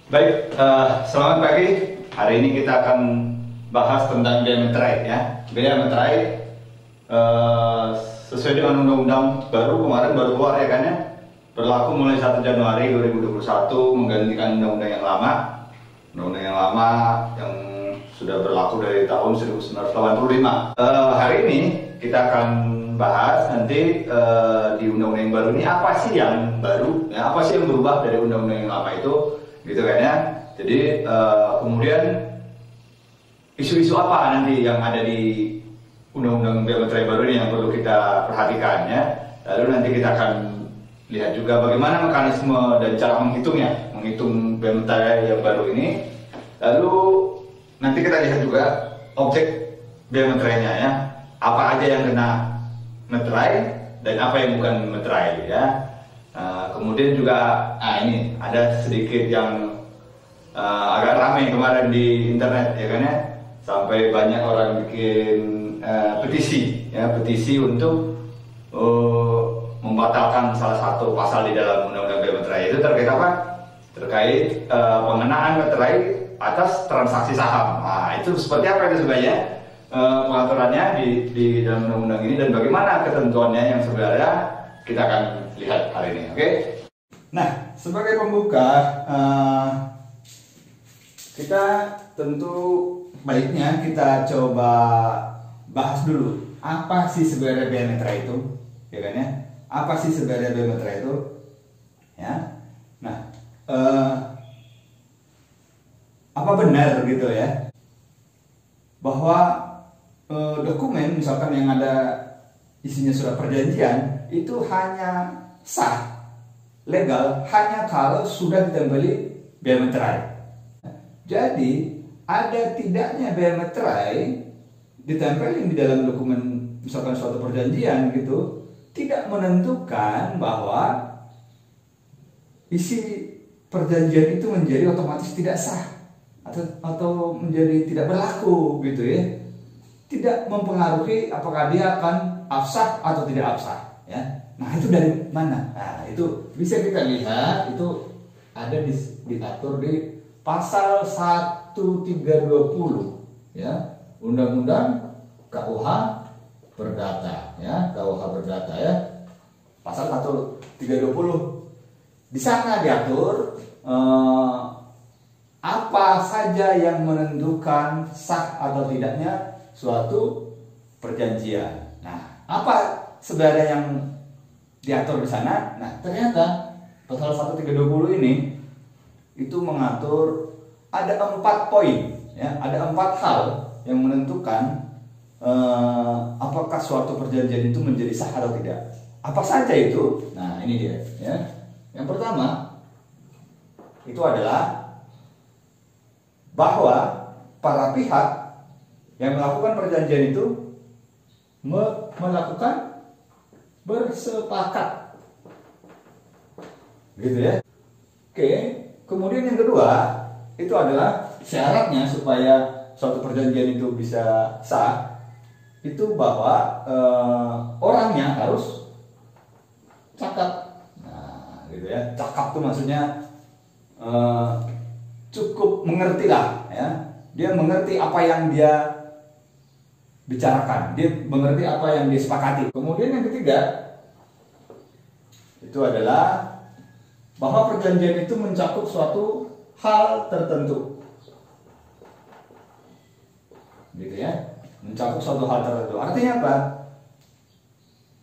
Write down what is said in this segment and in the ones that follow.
Baik, selamat pagi. Hari ini kita akan bahas tentang bea materai ya. Bea materai sesuai dengan undang-undang baru kemarin baru keluar ya kan ya. Berlaku mulai 1 Januari 2021 menggantikan undang-undang yang lama. Undang-undang yang lama yang sudah berlaku dari tahun 1985. Hari ini kita akan bahas nanti di undang-undang yang baru ini apa sih yang baru, ya, apa sih yang berubah dari undang-undang yang lama itu. Gitu kan ya. Jadi kemudian isu-isu apa nanti yang ada di undang-undang bea materai baru ini yang perlu kita perhatikan ya. Lalu nanti kita akan lihat juga bagaimana mekanisme dan cara menghitungnya, menghitung bea materai yang baru ini. Lalu nanti kita lihat juga objek bea materainya ya. Apa aja yang kena materai dan apa yang bukan materai ya. Kemudian juga ini ada sedikit yang agak ramai kemarin di internet ya kan ya, sampai banyak orang bikin petisi ya, petisi untuk membatalkan salah satu pasal di dalam undang-undang bea materai. Itu terkait apa? Terkait pengenaan materai atas transaksi saham. Nah, itu seperti apa itu sebenarnya pengaturannya di dalam undang-undang ini dan bagaimana ketentuannya yang sebenarnya kita akan lihat hari ini, oke? Nah, sebagai pembuka, kita tentu baiknya kita coba bahas dulu apa sih sebenarnya bea materai itu, ya kan ya? Apa sih sebenarnya bea materai itu, ya? Nah, apa benar gitu ya bahwa dokumen misalkan yang ada isinya surat perjanjian itu hanya sah, legal hanya kalau sudah ditempeli bea materai. Jadi ada tidaknya bea materai ditempelin di dalam dokumen misalkan suatu perjanjian gitu tidak menentukan bahwa isi perjanjian itu menjadi otomatis tidak sah atau menjadi tidak berlaku gitu ya. Tidak mempengaruhi apakah dia akan absah atau tidak absah ya. Nah, itu dari mana? Nah, itu bisa kita lihat, itu ada diatur di pasal 1320 ya, Undang-Undang KUH Perdata ya, KUH Perdata ya. Pasal 1320. Di sana diatur apa saja yang menentukan sah atau tidaknya suatu perjanjian. Nah, apa sebenarnya yang diatur di sana? Nah, ternyata pasal 1320 ini itu mengatur ada 4 poin, ya, ada 4 hal yang menentukan apakah suatu perjanjian itu menjadi sah atau tidak. Apa saja itu? Nah, ini dia, ya. Yang pertama itu adalah bahwa para pihak yang melakukan perjanjian itu melakukan bersepakat, gitu ya. Oke, kemudian yang kedua itu adalah syaratnya supaya suatu perjanjian itu bisa sah itu bahwa orangnya harus cakap. Nah, gitu ya. Cakap itu maksudnya cukup mengerti lah, ya. Dia mengerti apa yang dia bicarakan, dia mengerti apa yang disepakati. Kemudian yang ketiga itu adalah bahwa perjanjian itu mencakup suatu hal tertentu, gitu ya, mencakup suatu hal tertentu. Artinya apa?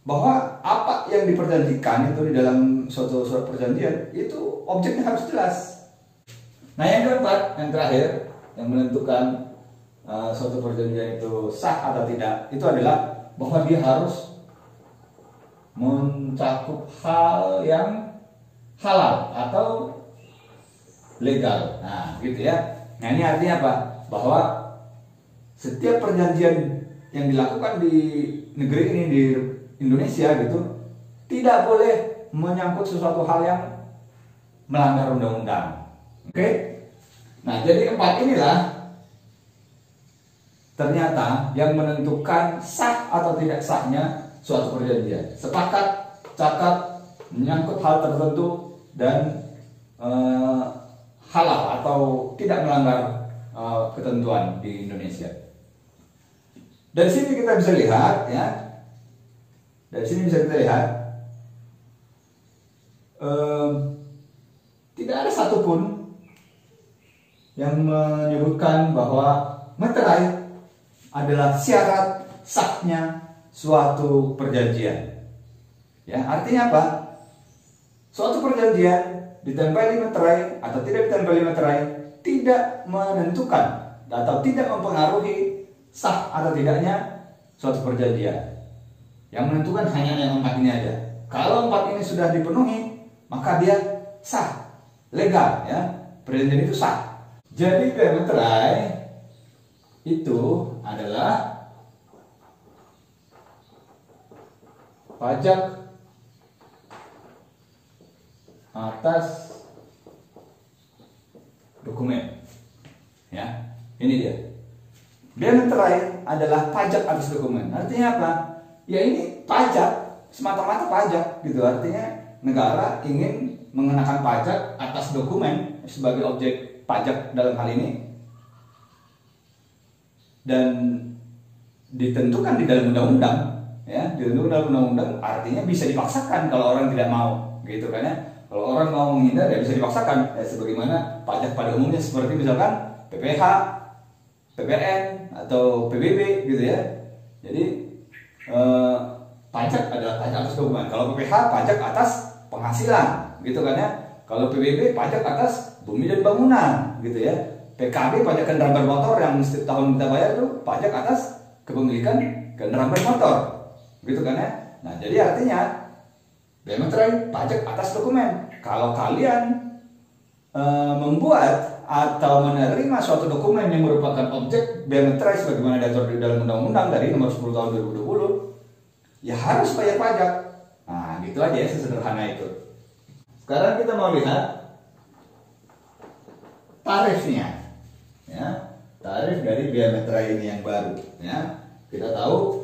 Bahwa apa yang diperjanjikan itu di dalam suatu surat perjanjian itu objeknya harus jelas. Nah, yang keempat, yang terakhir, yang menentukan suatu perjanjian itu sah atau tidak, itu adalah bahwa dia harus mencakup hal yang halal atau legal. Nah, gitu ya. Nah, ini artinya apa? Bahwa setiap perjanjian yang dilakukan di negeri ini, di Indonesia gitu, tidak boleh menyangkut sesuatu hal yang melanggar undang-undang. Oke? Nah, jadi 4 inilah ternyata yang menentukan sah atau tidak sahnya suatu perjanjian. Sepakat, catat, menyangkut hal tertentu, dan halal atau tidak melanggar ketentuan di Indonesia. Dari sini kita bisa lihat ya. Dari sini bisa kita lihat tidak ada satupun yang menyebutkan bahwa meterai adalah syarat sahnya suatu perjanjian. Ya, artinya apa? Suatu perjanjian ditempeli meterai atau tidak ditempeli meterai tidak menentukan atau tidak mempengaruhi sah atau tidaknya suatu perjanjian. Yang menentukan hanya yang 4 ini aja. Kalau 4 ini sudah dipenuhi, maka dia sah, legal ya. Perjanjian itu sah. Jadi biaya meterai itu adalah pajak atas dokumen. Ya, ini dia. Biaya meterai adalah pajak atas dokumen. Artinya apa? Ya ini pajak, semata-mata pajak gitu. Artinya negara ingin mengenakan pajak atas dokumen sebagai objek pajak dalam hal ini, dan ditentukan di dalam undang-undang ya, ditentukan dalam undang-undang. Artinya bisa dipaksakan kalau orang tidak mau gitu kan ya. Kalau orang mau menghindar ya bisa dipaksakan ya, sebagaimana pajak pada umumnya seperti misalkan PPH, PPN atau PBB gitu ya. Jadi pajak adalah pajak atas dokumen. Kalau PPH pajak atas penghasilan gitu kan ya. Kalau PBB pajak atas bumi dan bangunan gitu ya. PKB pajak kendaraan bermotor yang setiap tahun kita bayar itu pajak atas kepemilikan kendaraan bermotor gitu kan ya. Nah jadi artinya biaya meterai pajak atas dokumen. Kalau kalian membuat atau menerima suatu dokumen yang merupakan objek biaya meterai sebagaimana diatur di dalam undang-undang dari nomor 10 tahun 2020, ya harus bayar pajak. Nah gitu aja ya, sesederhana itu. Sekarang kita mau lihat tarifnya ya, tarif dari biaya meterai ini yang baru ya. Kita tahu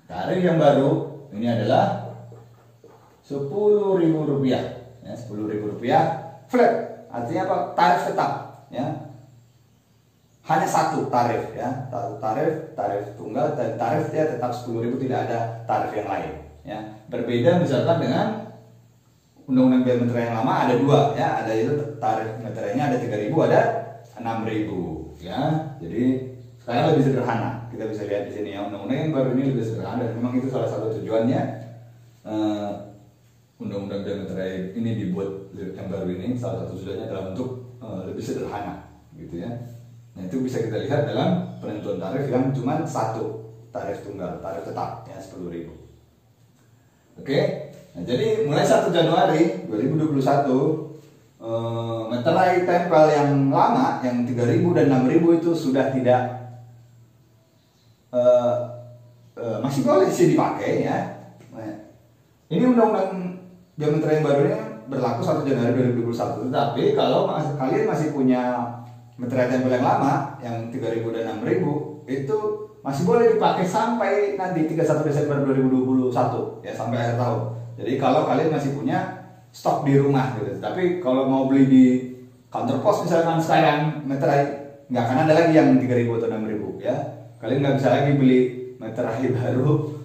tarif yang baru ini adalah Rp10.000 ya, Rp10.000 flat. Artinya apa? Tarif tetap ya. Hanya satu tarif ya, tarif tunggal, dan tarif dia tetap 10.000, tidak ada tarif yang lain ya. Berbeda misalkan dengan undang-undang biaya meterai yang lama ada 2 ya, ada itu tarif meterainya ada 3.000, ada 6.000 ya. Jadi sekarang lebih sederhana, kita bisa lihat di sini ya, undang-undang yang baru ini lebih sederhana, dan memang itu salah satu tujuannya undang-undang biaya meterai ini dibuat yang baru ini. Salah satu tujuannya adalah untuk lebih sederhana gitu ya. Nah itu bisa kita lihat dalam penentuan tarif yang cuma satu tarif tunggal, tarif tetap ya 10.000. Oke, nah jadi mulai 1 Januari 2021 meterai tempel yang lama yang 3.000 dan 6.000 itu sudah tidak masih boleh sih dipakai ya. Nah, ini undang-undang biaya meterai yang baru ini berlaku 1 Januari 2021. Tetapi kalau kalian masih punya meterai tempel yang lama yang 3.000 dan 6.000 itu masih boleh dipakai sampai nanti 31 Desember 2021 ya, sampai akhir tahun. Jadi kalau kalian masih punya stok di rumah gitu. Tapi kalau mau beli di kantor pos misalkan sekarang meterai, nggak akan ada lagi yang 3.000 atau 6.000 ya. Kalian nggak bisa lagi beli meterai baru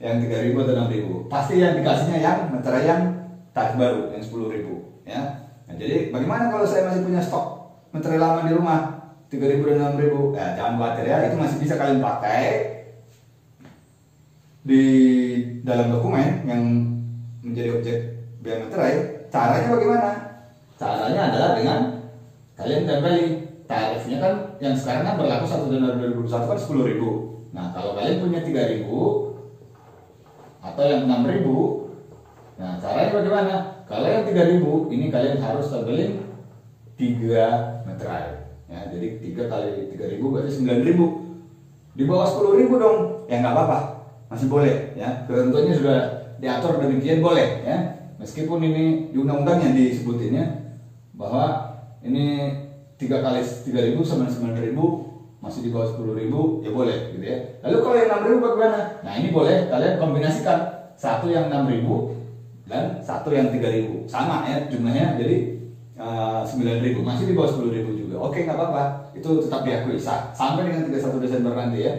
yang 3.000 atau 6.000. Pasti yang dikasihnya yang meterai yang tarif baru yang 10.000 ya. Nah, jadi bagaimana kalau saya masih punya stok meterai lama di rumah 3.000 dan 6.000? Ya jangan khawatir ya, itu masih bisa kalian pakai di dalam dokumen yang menjadi objek biaya meterai. Caranya bagaimana? Caranya adalah dengan kalian tempeli tarifnya kan yang sekarang kan berlaku 1 Januari 2021 kan 10.000. Nah kalau kalian punya 3.000 atau yang 6.000, nah caranya bagaimana? Kalau yang 3.000 ini kalian harus tempelin 3 meterai ya, jadi 3 kali 3.000 berarti 9.000. Di bawah 10.000 dong ya nggak apa-apa, masih boleh ya, ketentuannya sudah diatur demikian, boleh ya. Meskipun ini di undang-undangnya disebutinnya bahwa ini 3 kali 3.000 sama 9.000 masih di bawah 10.000 ya boleh gitu ya. Lalu kalau yang 6.000 bagaimana? Nah ini boleh kalian kombinasikan, satu yang 6.000 dan satu yang 3.000 sama ya jumlahnya. Jadi 9.000, masih di bawah 10.000 juga. Oke, nggak apa-apa, itu tetap diakui sampai dengan 31 Desember nanti ya.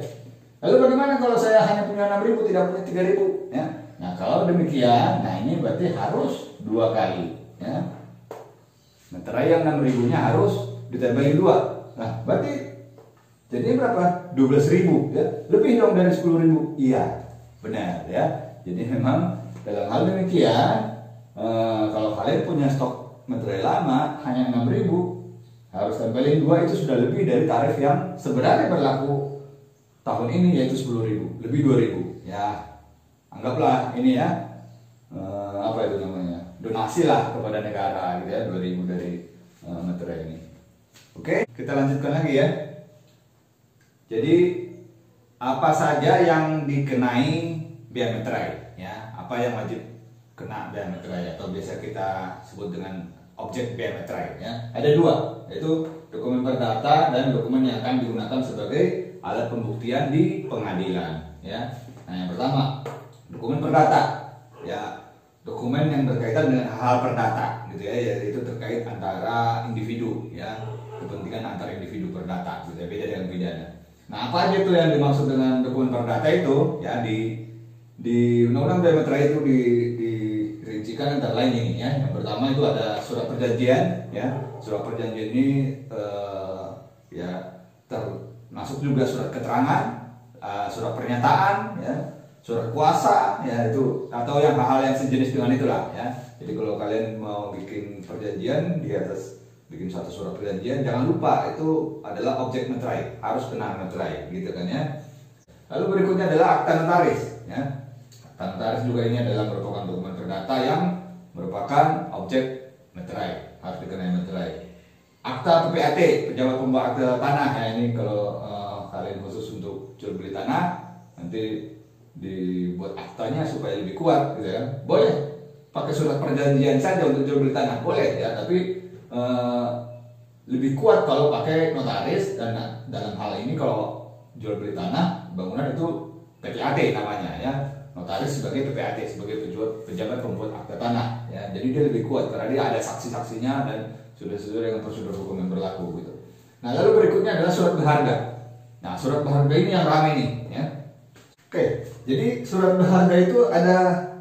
Lalu bagaimana kalau saya hanya punya 6.000, tidak punya 3.000 ya? Nah, kalau demikian, nah ini berarti harus 2 kali ya. Meterai yang 6.000-nya harus ditempelin 2. Nah, berarti jadi berapa? 12.000 ya. Lebih dong dari 10.000. Iya, benar ya. Jadi memang dalam hal demikian, kalau kalian punya stok meterai lama hanya 6.000, harus tempelin 2, itu sudah lebih dari tarif yang sebenarnya berlaku tahun ini, yaitu 10.000, lebih 2.000 ya. Anggaplah ini ya, apa itu namanya, donasi lah kepada negara gitu ya, 2.000 dari meterai ini. Oke, kita lanjutkan lagi ya. Jadi apa saja yang dikenai biaya meterai ya, apa yang wajib kena biaya meterai atau biasa kita sebut dengan objek biaya meterai ya. Ada 2, yaitu dokumen perdata dan dokumen yang akan digunakan sebagai alat pembuktian di pengadilan ya. Nah, yang pertama dokumen perdata ya, dokumen yang berkaitan dengan hal perdata gitu ya, yaitu terkait antara individu ya, kepentingan antara individu perdata gitu ya, beda dengan pidana. Nah, apa aja itu yang dimaksud dengan dokumen perdata itu ya, di Undang-Undang Biaya Meterai itu dirincikan antara lain ini ya. Yang pertama itu ada surat perjanjian ya. Surat perjanjian ini ya termasuk juga surat keterangan, surat pernyataan ya, surat kuasa ya, itu atau yang hal-hal yang sejenis dengan itulah ya. Jadi kalau kalian mau bikin perjanjian, di atas bikin satu surat perjanjian, jangan lupa itu adalah objek meterai, harus kena meterai gitu kan ya. Lalu berikutnya adalah akta notaris ya. Akta notaris juga ini adalah merupakan dokumen perdata yang merupakan objek meterai, harus dikenai meterai. Akta PPAT, pejabat pembuat akta tanah ya, ini kalau kalian khusus untuk jual beli tanah, nanti dibuat aktanya supaya lebih kuat gitu ya. Boleh pakai surat perjanjian saja untuk jual beli tanah, boleh ya, tapi lebih kuat kalau pakai notaris. Dan dalam hal ini kalau jual beli tanah bangunan itu PPAT namanya ya, notaris sebagai PPAT, sebagai pejabat pembuat akta tanah ya. Jadi dia lebih kuat karena dia ada saksi-saksinya dan sudah sesuai dengan prosedur hukum yang berlaku gitu. Nah, lalu berikutnya adalah surat berharga. Nah, surat berharga ini yang ramai nih ya. Oke, jadi surat berharga itu ada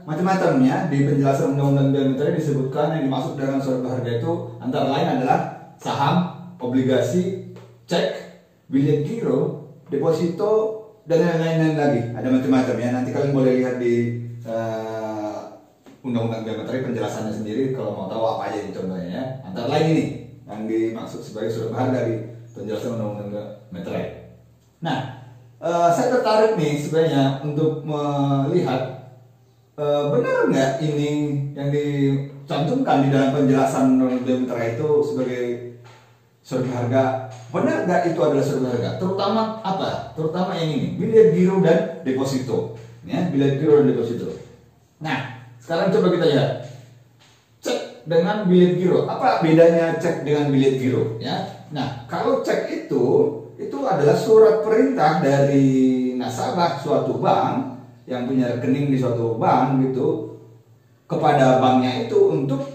macam-macam ya. Di penjelasan Undang-Undang Biaya Meterai disebutkan yang dimaksud dengan surat berharga itu antara lain adalah saham, obligasi, cek, bilet giro, deposito, dan lain-lain lagi. Ada macam-macam ya. Nanti kalian boleh lihat di Undang-Undang Biaya Meterai penjelasannya sendiri kalau mau tahu apa aja ini contohnya ya. Antara lain ini yang dimaksud sebagai surat berharga di penjelasan Undang-Undang Biaya Meterai. Nah, saya tertarik nih sebenarnya untuk melihat benar nggak ini yang dicantumkan di dalam penjelasan Undang-Undang Biaya Meterai itu sebagai surat berharga. Benar nggak itu adalah surat berharga? Terutama apa? Terutama yang ini, bilet giro dan deposito. Ya, bilet giro dan deposito. Nah, sekarang coba kita lihat cek dengan bilet giro. Apa bedanya cek dengan bilet giro? Ya, nah kalau cek itu adalah surat perintah dari nasabah suatu bank yang punya rekening di suatu bank gitu kepada banknya itu untuk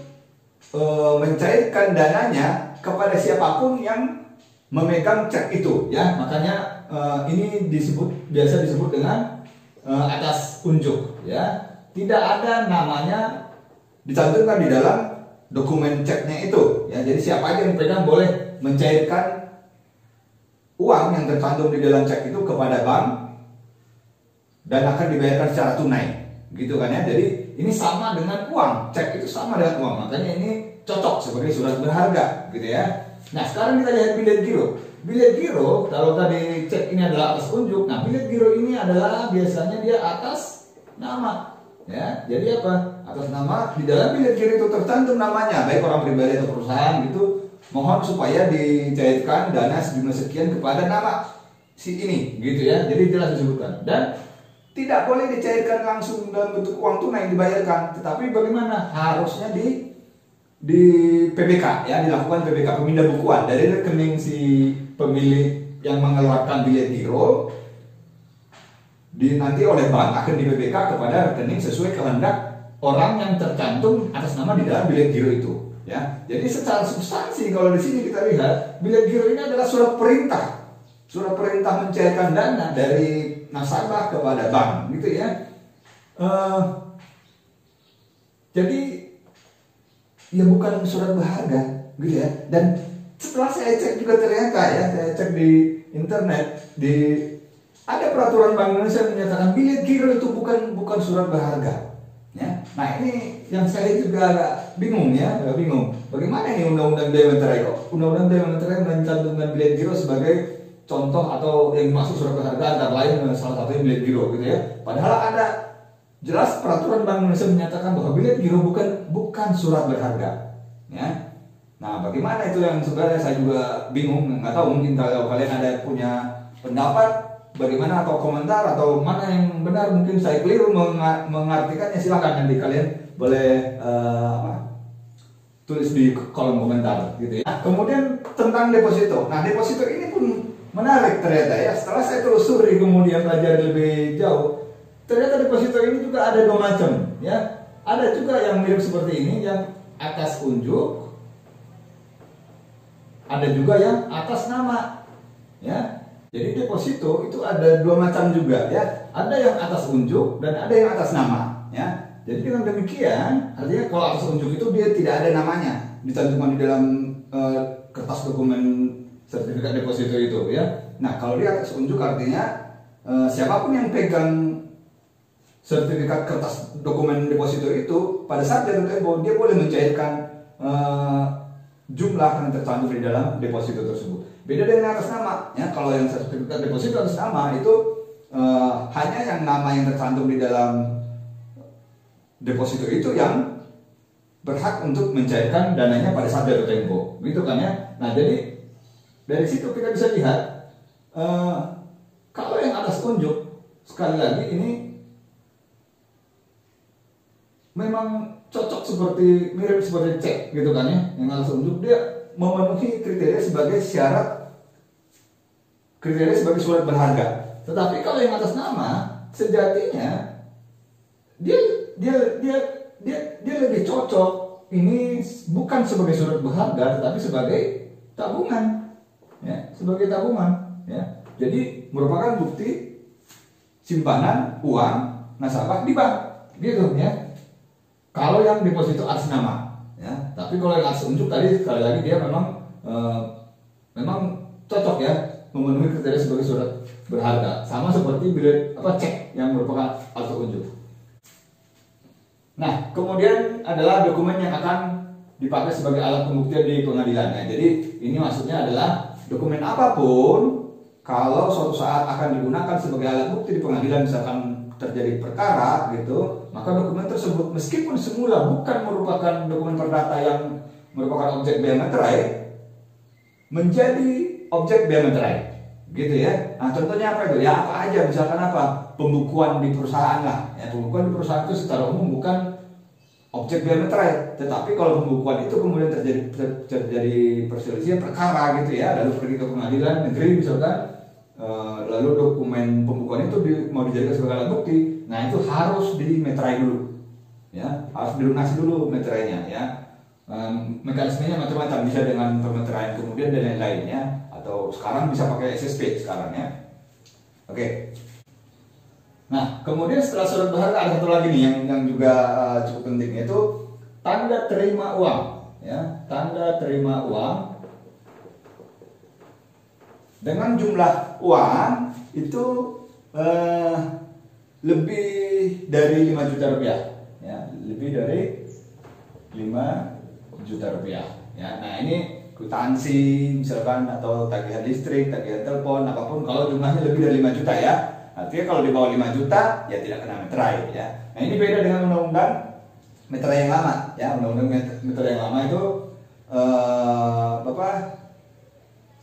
mencairkan dananya kepada siapapun yang memegang cek itu ya. Makanya ini biasa disebut dengan atas unjuk ya. Tidak ada namanya dicantumkan di dalam dokumen ceknya itu ya. Jadi siapa aja yang pegang boleh mencairkan uang yang tercantum di dalam cek itu kepada bank dan akan dibayarkan secara tunai gitu kan ya. Jadi ini sama dengan uang, cek itu sama dengan uang, makanya ini cocok sebagai surat berharga gitu ya. Nah, sekarang kita lihat bilet giro. Bilet giro, kalau tadi cek ini adalah atas unjuk, nah bilet giro ini adalah biasanya dia atas nama ya. Jadi apa? Atas nama. Di dalam bilet giro itu tercantum namanya, baik orang pribadi atau perusahaan gitu. Mohon supaya dicairkan dana sejumlah sekian kepada nama si ini gitu ya. Jadi jelas disebutkan. Dan tidak boleh dicairkan langsung dalam bentuk uang tunai dibayarkan, tetapi bagaimana? Harusnya di PBK ya, dilakukan PBK, pemindah bukuan dari rekening si pemilik yang mengeluarkan bilet giro, nanti oleh bank akan di PBK kepada rekening sesuai kehendak orang yang tercantum atas nama di dalam bilet giro itu Ya, jadi secara substansi kalau di sini kita lihat bilet giro ini adalah surat perintah mencairkan dana dari nasabah kepada bank, gitu ya. Jadi ya bukan surat berharga, gitu ya. Dan setelah saya cek juga ternyata ya, saya cek di internet, ada peraturan Bank Indonesia menyatakan bilet giro itu bukan surat berharga. Ya. Nah ini yang saya juga agak bingung ya, Bagaimana nih undang-undang biaya materai kok? Undang-undang biaya materai mencantumkan bilet giro sebagai contoh atau yang masuk surat berharga antara lain salah satunya bilet giro, gitu ya. Padahal ada jelas peraturan Bank Indonesia menyatakan bahwa bilet giro bukan surat berharga. Ya. Nah bagaimana itu yang sebenarnya saya juga bingung, nggak tahu, mungkin kalau kalian ada punya pendapat bagaimana atau komentar atau mana yang benar, mungkin saya keliru mengartikannya, silakan nanti kalian boleh tulis di kolom komentar, gitu ya. Nah, kemudian tentang deposito. Nah deposito ini pun menarik ternyata ya. Setelah saya telusuri kemudian pelajari lebih jauh, ternyata deposito ini juga ada dua macam ya. Ada juga yang mirip seperti ini, yang atas unjuk, ada juga yang atas nama ya. Jadi deposito itu ada dua macam juga ya. Ada yang atas unjuk dan ada yang atas nama ya. Jadi dengan demikian artinya kalau atas unjuk itu dia tidak ada namanya dicantumkan di dalam kertas dokumen sertifikat deposito itu ya. Nah kalau dia atas unjuk artinya siapapun yang pegang sertifikat kertas dokumen deposito itu pada saat jatuh tempo dia boleh mencairkan jumlah yang tercantum di dalam deposito tersebut. Beda dengan atas nama ya. Kalau yang sertifikat deposito atas nama itu hanya yang nama yang tercantum di dalam deposito itu yang berhak untuk mencairkan dananya pada saat jatuh tempo, gitu kan ya. Nah jadi dari situ kita bisa lihat kalau yang atas unjuk, sekali lagi ini memang cocok seperti mirip seperti cek, gitu kan ya. Yang atas unjuk dia memenuhi kriteria sebagai sebagai surat berharga. Tetapi kalau yang atas nama sejatinya dia lebih cocok ini bukan sebagai surat berharga tetapi sebagai tabungan ya, sebagai tabungan ya. Jadi merupakan bukti simpanan uang nasabah di bank, gitu ya. Kalau yang deposito atas nama ya, tapi kalau yang atas unjuk tadi sekali lagi dia memang cocok ya, memenuhi kriteria sebagai surat berharga, sama seperti bilet cek yang merupakan atas unjuk. Nah, kemudian adalah dokumen yang akan dipakai sebagai alat pembuktian di pengadilan. Nah, jadi ini maksudnya adalah dokumen apapun kalau suatu saat akan digunakan sebagai alat bukti di pengadilan, misalkan terjadi perkara gitu, maka dokumen tersebut meskipun semula bukan merupakan dokumen perdata yang merupakan objek bea materai, menjadi objek bea materai, gitu ya. Nah, contohnya apa itu? Ya apa aja, misalkan apa? Pembukuan di perusahaan lah. Ya, pembukuan di perusahaan itu secara umum bukan objek bea materai, tetapi kalau pembukuan itu kemudian terjadi perselisihan perkara gitu ya, lalu pergi ke pengadilan negeri misalkan, lalu dokumen pembukuan itu mau dijadikan sebagai alat bukti, nah itu harus dimeterai dulu, ya, harus dilunasi dulu meterainya ya. Mekanismenya macam-macam, bisa dengan pemeteraian kemudian dan lain-lain ya, atau sekarang bisa pakai SSP sekarang ya. Oke. Nah, kemudian setelah surat berharga ada satu lagi nih yang juga cukup penting, yaitu tanda terima uang ya. Tanda terima uang dengan jumlah uang itu lebih dari 5 juta rupiah ya, lebih dari 5 juta rupiah ya. Nah, ini kwitansi misalkan atau tagihan listrik, tagihan telepon, apapun kalau jumlahnya lebih dari 5 juta ya. Artinya kalau di bawah 5 juta ya tidak kena meterai ya. Nah, ini beda dengan undang-undang meterai yang lama ya. Undang-undang meterai yang lama itu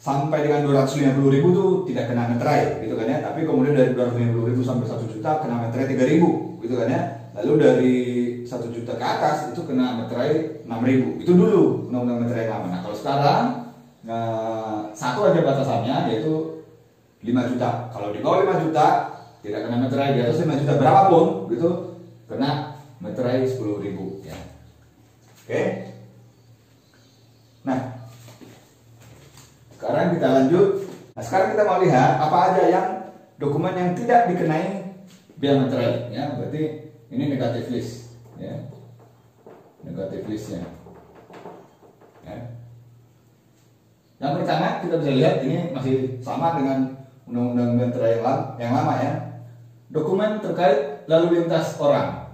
sampai dengan 250.000 itu tidak kena meterai gitu kan ya. Tapi kemudian dari 250.000 sampai 1 juta kena meterai 3.000 gitu kan ya. Lalu dari 1 juta ke atas itu kena meterai 6.000. Itu dulu undang-undang meterai yang lama. Nah, kalau sekarang satu aja batasannya, yaitu 5 juta. Kalau di bawah 5 juta tidak kena meterai, di atas 5 juta berapapun gitu kena meterai 10.000 ya. Oke. Sekarang kita lanjut. Nah, sekarang kita mau lihat apa aja yang dokumen yang tidak dikenai bea materai. Ya, berarti ini negatif list. Ya, negatif listnya. Ya. Yang pertama kita bisa lihat ini masih sama dengan undang-undang materai yang lama ya. Dokumen terkait lalu lintas orang,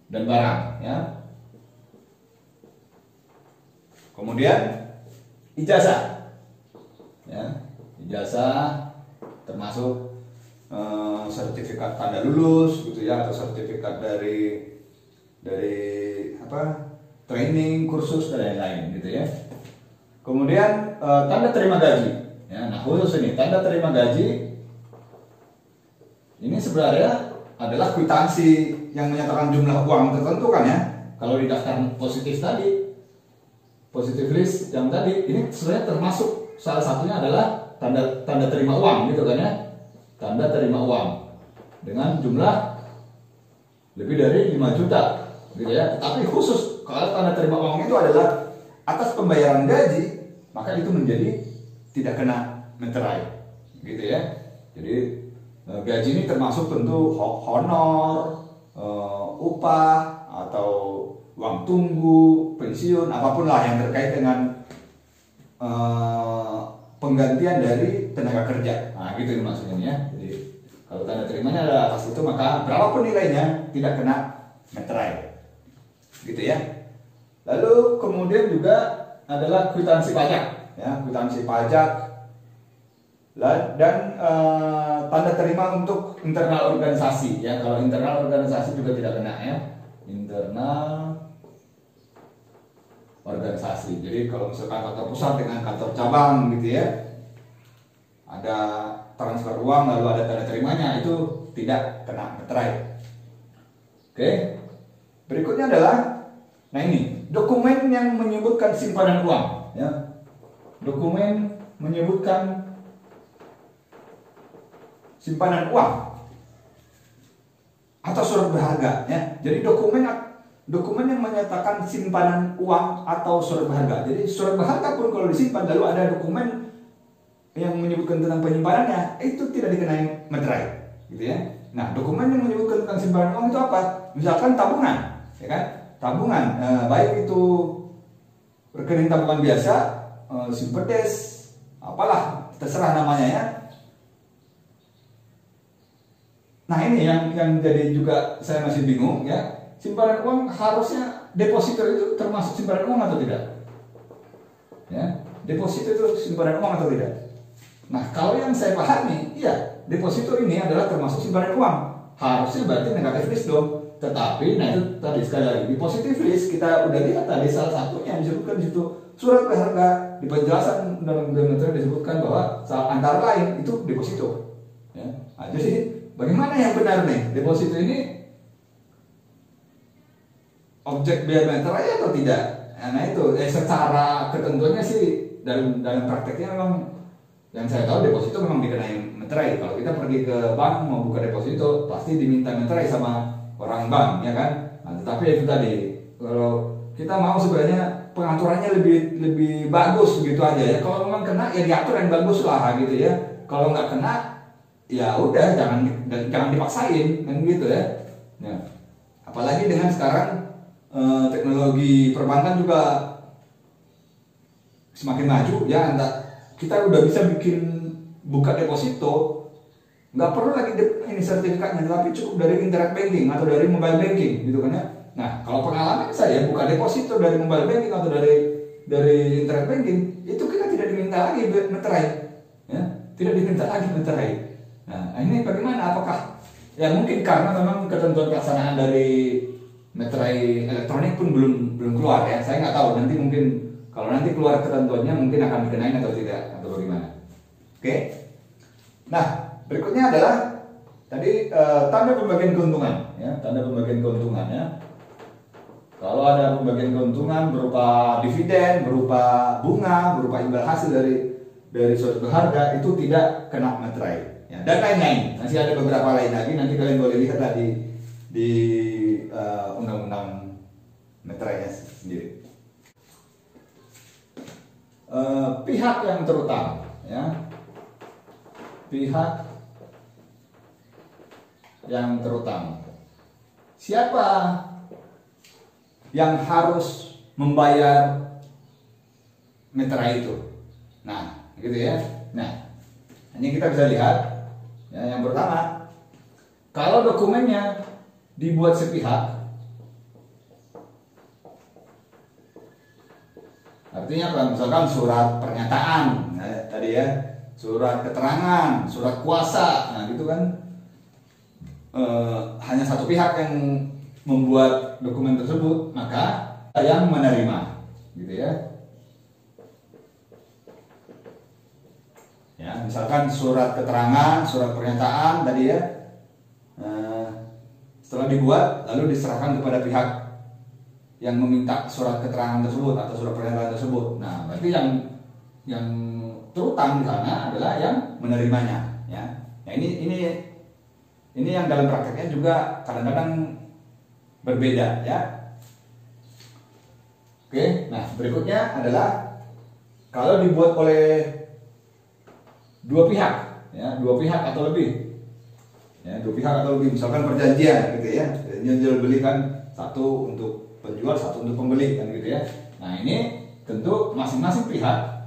dan barang. Ya. Kemudian ijazah, ya, ijazah termasuk sertifikat tanda lulus, gitu ya, atau sertifikat dari apa, training, kursus dan lain-lain, gitu ya. Kemudian tanda terima gaji, ya. Nah khusus ini tanda terima gaji ini sebenarnya adalah kwitansi yang menyatakan jumlah uang tertentu kan ya. Kalau di daftar positif tadi, positif list yang tadi, ini sebenarnya termasuk salah satunya adalah tanda terima uang gitu kan ya, tanda terima uang dengan jumlah lebih dari 5 juta gitu ya. Tapi khusus kalau tanda terima uang itu adalah atas pembayaran gaji, maka itu menjadi tidak kena meterai gitu ya. Jadi gaji ini termasuk tentu honor, upah atau uang tunggu, pensiun, apapun lah yang terkait dengan penggantian dari tenaga kerja. Nah, gitu maksudnya ya. Jadi kalau tanda terimanya adalah atas itu, maka berapapun nilainya tidak kena meterai. Gitu ya. Lalu kemudian juga adalah kwitansi pajak, ya, kwitansi pajak dan tanda terima untuk internal organisasi, ya. Kalau internal organisasi juga tidak kena ya. Internal organisasi. Jadi kalau misalkan kantor pusat dengan kantor cabang gitu ya, ada transfer uang lalu ada tanda terimanya, itu tidak kena meterai. Oke. Berikutnya adalah, nah ini dokumen yang menyebutkan simpanan uang, ya. Dokumen menyebutkan simpanan uang atau surat berharga, ya. Jadi dokumen yang menyatakan simpanan uang atau surat berharga. Jadi surat berharga pun kalau disimpan lalu ada dokumen yang menyebutkan tentang penyimpanannya, itu tidak dikenai meterai, gitu ya. Nah, dokumen yang menyebutkan tentang simpanan uang itu apa? Misalkan tabungan, ya kan? Tabungan, baik itu rekening tabungan biasa, simpedes, apalah, terserah namanya ya. Nah ini yang jadi juga saya masih bingung ya. Simpanan uang harusnya deposito itu termasuk simpanan uang atau tidak? Ya, deposito itu simpanan uang atau tidak? Nah, kalau yang saya pahami, iya, deposito ini adalah termasuk simpanan uang. Harusnya berarti negatif list dong. Tetapi, nah itu tadi sekali lagi di positif list kita udah lihat tadi salah satunya yang disebutkan di situ surat berharga, di penjelasan dalam dokumen disebutkan bahwa antara lain itu deposito. Ya, nah, jadi bagaimana yang benar nih? Deposito ini objek bea meterai atau tidak? Nah itu secara ketentuannya sih dalam prakteknya memang yang saya tahu deposito memang dikenai meterai. Kalau kita pergi ke bank mau buka deposito pasti diminta meterai sama orang bank, ya kan? Nah, tetapi itu tadi kalau kita mau sebenarnya pengaturannya lebih bagus gitu aja ya. Kalau memang kena ya diatur yang bagus lah gitu ya. Kalau nggak kena ya udah jangan dipaksain kan gitu ya. Nah, apalagi dengan sekarang teknologi perbankan juga semakin maju ya, kita udah bisa bikin buka deposito nggak perlu lagi ini sertifikatnya, tapi cukup dari internet banking atau dari mobile banking gitu kan ya. Nah kalau pengalaman saya buka deposito dari mobile banking atau dari internet banking itu kita tidak diminta lagi meterai ya, tidak diminta lagi meterai. Nah ini bagaimana, apakah ya mungkin karena memang ketentuan pelaksanaan dari meterai elektronik pun belum keluar ya, saya nggak tahu nanti mungkin kalau nanti keluar ketentuannya mungkin akan dikenain atau tidak atau bagaimana. Oke. Nah berikutnya adalah tadi tanda pembagian keuntungan ya, tanda pembagian keuntungan ya. Kalau ada pembagian keuntungan berupa dividen, berupa bunga, berupa imbal hasil dari suatu berharga itu tidak kena meterai ya. Dan lain-lain, masih ada beberapa lain lagi, nanti kalian boleh lihat di undang-undang meterai ya. sendiri. Pihak yang terutang, ya, pihak yang terutang. Siapa yang harus membayar meterai itu? Nah, gitu ya. Nah, ini kita bisa lihat. Ya, yang pertama, kalau dokumennya dibuat sepihak, artinya apa? Misalkan surat pernyataan, nah, tadi ya, surat keterangan, surat kuasa, nah gitu kan, hanya satu pihak yang membuat dokumen tersebut, maka yang menerima, gitu ya. Ya, misalkan surat keterangan, surat pernyataan tadi ya, setelah dibuat lalu diserahkan kepada pihak yang meminta surat keterangan tersebut atau surat pernyataan tersebut. Nah, berarti yang terutang di sana adalah yang menerimanya, ya. Nah, ini yang dalam prakteknya juga kadang-kadang berbeda, ya. Oke, nah berikutnya adalah kalau dibuat oleh dua pihak, ya, dua pihak atau lebih, ya, dua pihak atau lebih, misalkan perjanjian, gitu ya, jual beli kan, satu untuk penjual, satu untuk pembeli, kan gitu ya. Nah, ini tentu masing-masing pihak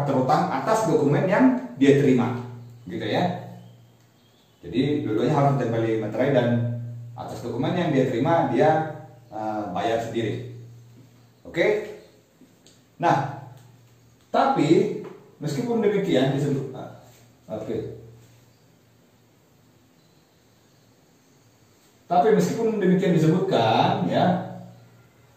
terutang atas dokumen yang dia terima, gitu ya. Jadi dua-duanya harus ditempeli meterai dan atas dokumen yang dia terima dia bayar sendiri. Oke. Nah, tapi meskipun demikian disebut, tapi meskipun demikian disebutkan, ya,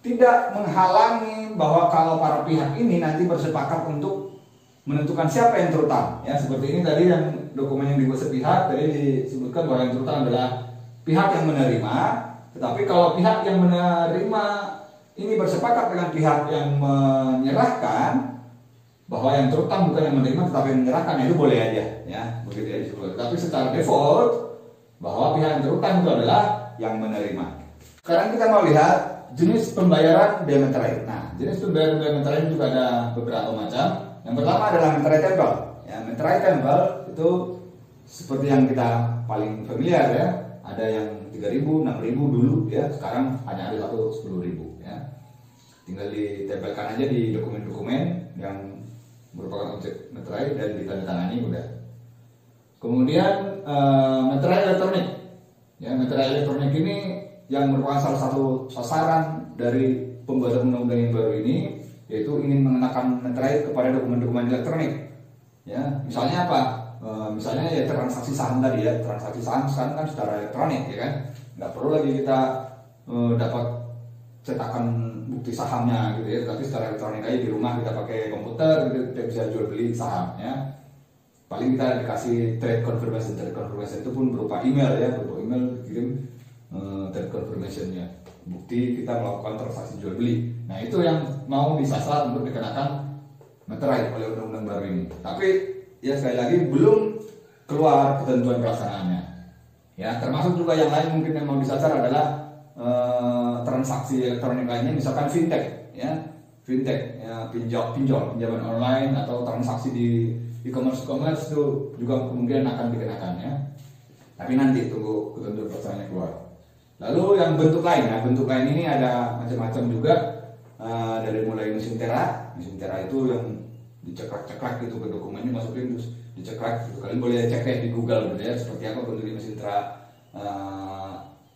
tidak menghalangi bahwa kalau para pihak ini nanti bersepakat untuk menentukan siapa yang terutang, ya, seperti ini tadi yang dokumen yang dibuat sepihak tadi disebutkan bahwa yang terutang adalah pihak yang menerima, tetapi kalau pihak yang menerima ini bersepakat dengan pihak yang menyerahkan, bahwa yang terutang bukan yang menerima tetapi yang menyerahkan, itu boleh aja, ya, begitu ya disebut. Tapi secara default bahwa pihak yang terutang itu adalah yang menerima. Sekarang kita mau lihat jenis pembayaran biaya meterai. Nah, jenis pembayaran biaya meterai juga ada beberapa macam. Yang pertama adalah meterai tempel. Ya, meterai tempel itu seperti yang kita paling familiar, ya. Ada yang 3.000, 6.000 dulu, ya. Sekarang hanya ada satu 10.000, ya. Tinggal ditempelkan aja di dokumen-dokumen yang merupakan objek meterai dan ditandatangani udah. Kemudian meterai elektronik. Ya, meterai elektronik ini yang merupakan salah satu sasaran dari pembuatan undang-undang yang baru ini, yaitu ingin mengenakan meterai kepada dokumen-dokumen elektronik. Ya, misalnya apa? Misalnya ya transaksi saham tadi, ya, transaksi saham sekarang kan secara elektronik, ya kan, nggak perlu lagi kita dapat cetakan bukti sahamnya, gitu ya, tapi secara elektronik aja di rumah kita pakai komputer, gitu, kita bisa jual beli saham, ya. Paling kita dikasih trade confirmation itu pun berupa email, ya, berupa email kirim trade confirmationnya, bukti kita melakukan transaksi jual beli. Nah, itu yang mau disasar untuk dikenakan meterai oleh undang-undang baru ini. Tapi ya sekali lagi belum keluar ketentuan pelaksanaannya. Ya, termasuk juga yang lain mungkin yang mau disasar adalah transaksi elektronik lainnya, misalkan fintech, ya, fintech, ya, pinjaman online atau transaksi di e-commerce itu juga kemungkinan akan dikenakan, ya. Tapi nanti tunggu ketentuan pelaksanaannya keluar. Lalu yang bentuk lain, ya, bentuk lain ini ada macam-macam juga, dari mulai mesin tera itu yang diceklak-ceklak gitu ke dokumennya, masukin terus diceklak gitu. Kalian boleh cek deh di Google, gitu ya, seperti apa bentuk mesin tera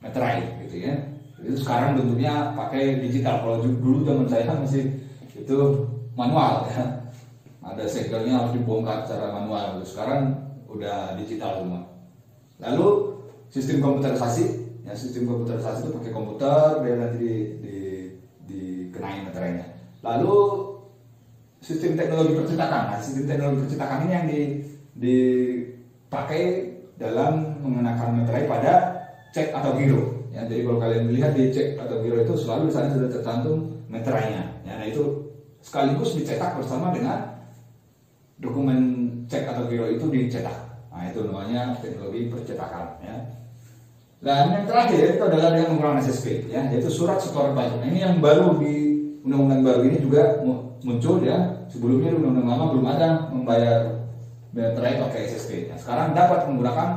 meterai gitu, ya. Itu sekarang bentuknya pakai digital. Kalau dulu zaman saya masih itu manual, ya. Ada segelnya harus dibongkar secara manual. Sekarang udah digital semua. Lalu sistem komputerisasi, ya, sistem komputerisasi itu pakai komputer biar nanti dikenain meterainya. Lalu sistem teknologi percetakan. Nah, sistem teknologi percetakan ini yang dipakai dalam mengenakan meterai pada cek atau giro. Ya, jadi kalau kalian lihat di cek atau giro itu selalu di sana sudah tercantum meterainya. Ya, nah itu sekaligus dicetak bersama dengan dokumen cek atau giro itu dicetak. Nah, itu namanya teknologi percetakan, ya. Dan yang terakhir itu adalah dengan menggunakan SSP, ya, yaitu surat setoran pajak. Nah, ini yang baru di undang-undang baru ini juga muncul, ya. Sebelumnya di undang-undang lama belum ada membayar materai pakai SSP. Nah, sekarang dapat menggunakan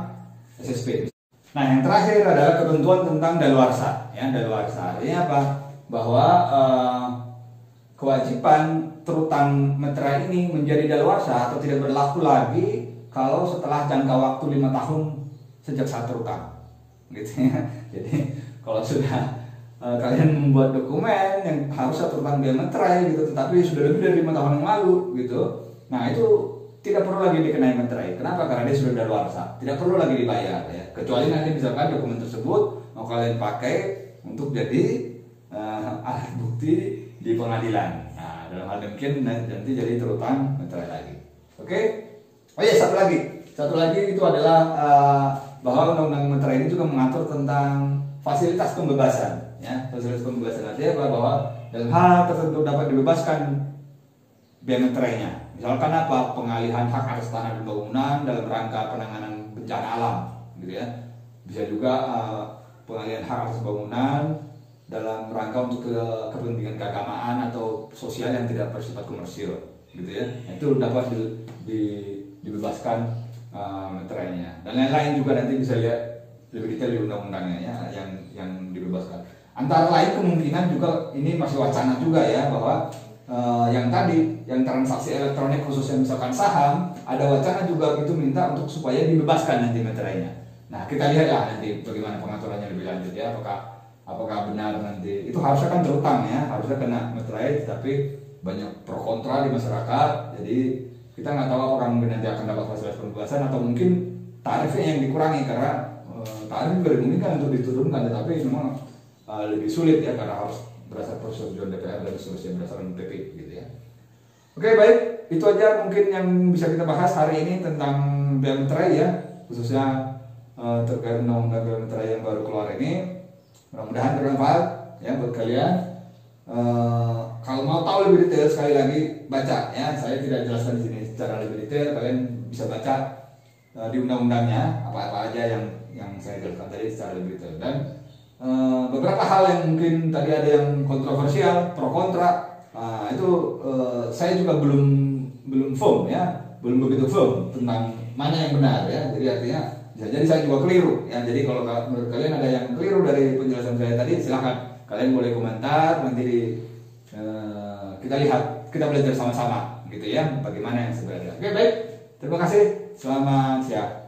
SSP. Nah, yang terakhir adalah ketentuan tentang daluarsa, ya. Daluarsa artinya apa? Bahwa kewajiban terutang materai ini menjadi daluarsa atau tidak berlaku lagi kalau setelah jangka waktu 5 tahun sejak saat terutang. Gitu ya. Jadi kalau sudah kalian membuat dokumen yang harusnya terutang biaya materai gitu, tetapi sudah lebih dari 5 tahun yang lalu gitu, nah itu tidak perlu lagi dikenai materai. Kenapa? Karena dia sudah daluarsa, tidak perlu lagi dibayar, ya. Kecuali nanti misalkan dokumen tersebut mau kalian pakai untuk jadi alat bukti di pengadilan. Nah, dalam hal demikian nanti jadi terutang materai lagi. Oke? Oh iya, satu lagi itu adalah bahwa undang-undang materai ini juga mengatur tentang fasilitas pembebasan, ya. Fasilitas pembebasan artinya bahwa dalam hal tertentu dapat dibebaskan biaya materainya. Misalkan apa? Pengalihan hak atas tanah dan bangunan dalam rangka penanganan bencana alam, gitu ya. Bisa juga pengalihan hak atas bangunan dalam rangka untuk kepentingan keagamaan atau sosial yang tidak bersifat komersil, gitu ya. Itu dapat dibebaskan materainya. Dan lain-lain juga nanti bisa lihat lebih detail di undang-undangnya, ya, yang dibebaskan. Antara lain kemungkinan juga ini masih wacana juga, ya, bahwa yang tadi yang transaksi elektronik khususnya misalkan saham, ada wacana juga itu minta untuk supaya dibebaskan nanti materainya. Nah, kita lihatlah nanti bagaimana pengaturannya lebih lanjut, ya. Apakah benar nanti itu harusnya kan terutang, ya, harusnya kena materai, tapi banyak pro kontra di masyarakat. Jadi kita nggak tahu orang nanti akan dapat fasilitas pembebasan atau mungkin tarifnya yang dikurangi, karena tarif juga dimungkinkan untuk diturunkan, tetapi memang lebih sulit, ya, karena harus berdasar persetujuan DPR dan seterusnya berdasarkan PP, gitu ya. Oke, baik, itu aja mungkin yang bisa kita bahas hari ini tentang biaya materai, ya, khususnya terkait undang-undang biaya materai yang baru keluar ini. Mudah-mudahan bermanfaat, ya, buat kalian. Kalau mau tahu lebih detail, sekali lagi baca, ya. Saya tidak jelaskan di sini secara lebih detail, kalian bisa baca di undang-undangnya apa-apa aja yang saya jelaskan tadi secara lebih detail. Dan beberapa hal yang mungkin tadi ada yang kontroversial, pro kontra, itu saya juga belum firm, ya, belum begitu firm tentang mana yang benar, ya. Jadi artinya bisa jadi saya juga keliru, ya. Jadi kalau menurut kalian ada yang keliru dari penjelasan saya tadi, silakan kalian boleh komentar, nanti kita lihat, kita belajar sama-sama, gitu ya, bagaimana yang sebenarnya. Oke, baik, terima kasih, selamat siang.